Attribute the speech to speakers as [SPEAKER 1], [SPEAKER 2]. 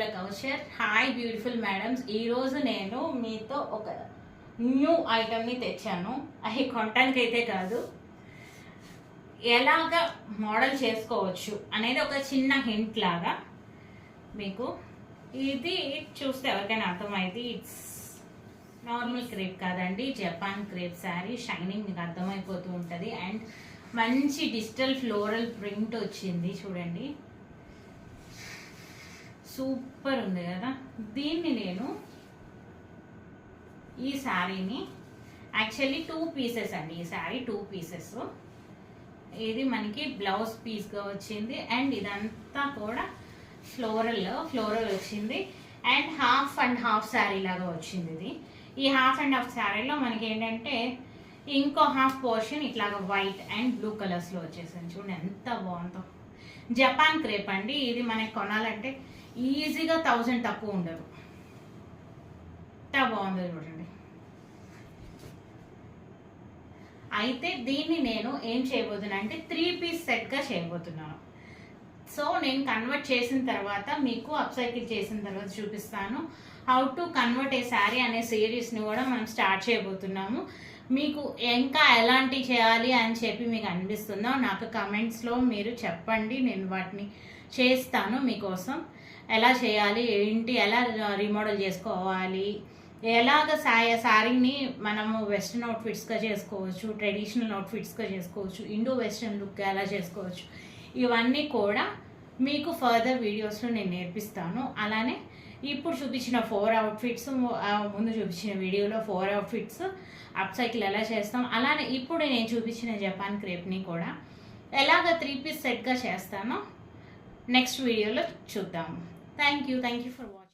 [SPEAKER 1] కమల Kausar. Hi beautiful madams. ఈరోజు నేను మీతో ఒక న్యూ ఐటమ్ని తెచ్చాను. అది కొనటానికి అయితే కాదు, ఎలాగ మోడల్ చేసుకోవచ్చు అనేది ఒక చిన్న హింట్ లాగా మీకు. ఇది చూస్తే ఎవరికైనా అర్థమైంది, ఇట్స్ నార్మల్ క్రేప్ కాదండి, జపాన్ క్రేప్ శారీ. షైనింగ్ మీకు అర్థమైపోతూ ఉంటుంది. అండ్ మంచి డిజిటల్ ఫ్లోరల్ ప్రింట్ వచ్చింది చూడండి, సూపర్ ఉంది కదా. దీన్ని నేను ఈ శారీని యాక్చువల్లీ 2 పీసెస్ అండి. ఈ శారీ 2 పీసెస్. ఇది మనకి బ్లౌజ్ పీస్గా వచ్చింది అండ్ ఇదంతా కూడా ఫ్లోరల్ వచ్చింది అండ్ హాఫ్ శారీ లాగా వచ్చింది. ఇది ఈ హాఫ్ అండ్ హాఫ్ శారీలో మనకి ఏంటంటే ఇంకో హాఫ్ పోర్షన్ ఇట్లాగా వైట్ అండ్ బ్లూ కలర్స్లో వచ్చేసింది. చూడండి ఎంత బాగుందో. జపాన్ క్రేప్ అండి. ఇది మనకి కొనాలంటే ఈజీగా 1000 తక్కువ ఉండదు. ఎంత బాగుందో చూడండి. అయితే దీన్ని నేను ఏం చేయబోతున్నా అంటే 3 పీస్ సెట్గా చేయబోతున్నాను. సో నేను కన్వర్ట్ చేసిన తర్వాత మీకు అప్సైకిల్ చేసిన తర్వాత చూపిస్తాను. హౌ టు కన్వర్ట్ ఏ శారీ అనే సిరీస్ని కూడా మనం స్టార్ట్ చేయబోతున్నాము. మీకు ఇంకా ఎలాంటి చేయాలి అని చెప్పి మీకు అనిపిస్తుందో నాకు కమెంట్స్లో మీరు చెప్పండి. నేను వాటిని చేస్తాను మీకోసం. ఎలా చేయాలి ఏంటి, ఎలా రీమోడల్ చేసుకోవాలి, ఎలాగ శారీని మనము వెస్ట్రన్ అవుట్ఫిట్స్గా చేసుకోవచ్చు, ట్రెడిషనల్ అవుట్ఫిట్స్గా చేసుకోవచ్చు, ఇండో వెస్ట్రన్ లుక్ ఎలా చేసుకోవచ్చు, ఇవన్నీ కూడా మీకు ఫర్దర్ వీడియోస్లో నేను నేర్పిస్తాను. అలానే ఇప్పుడు చూపించిన 4 అవుట్ఫిట్స్, ముందు చూపించిన వీడియోలో 4 అవుట్ఫిట్స్ అప్ సైకిల్ ఎలా చేస్తాం, అలానే ఇప్పుడు నేను చూపించిన జపాన్ క్రేప్ని కూడా ఎలాగ 3 పీస్ సెట్గా చేస్తానో నెక్స్ట్ వీడియోలో చూద్దాము. Thank you for watching.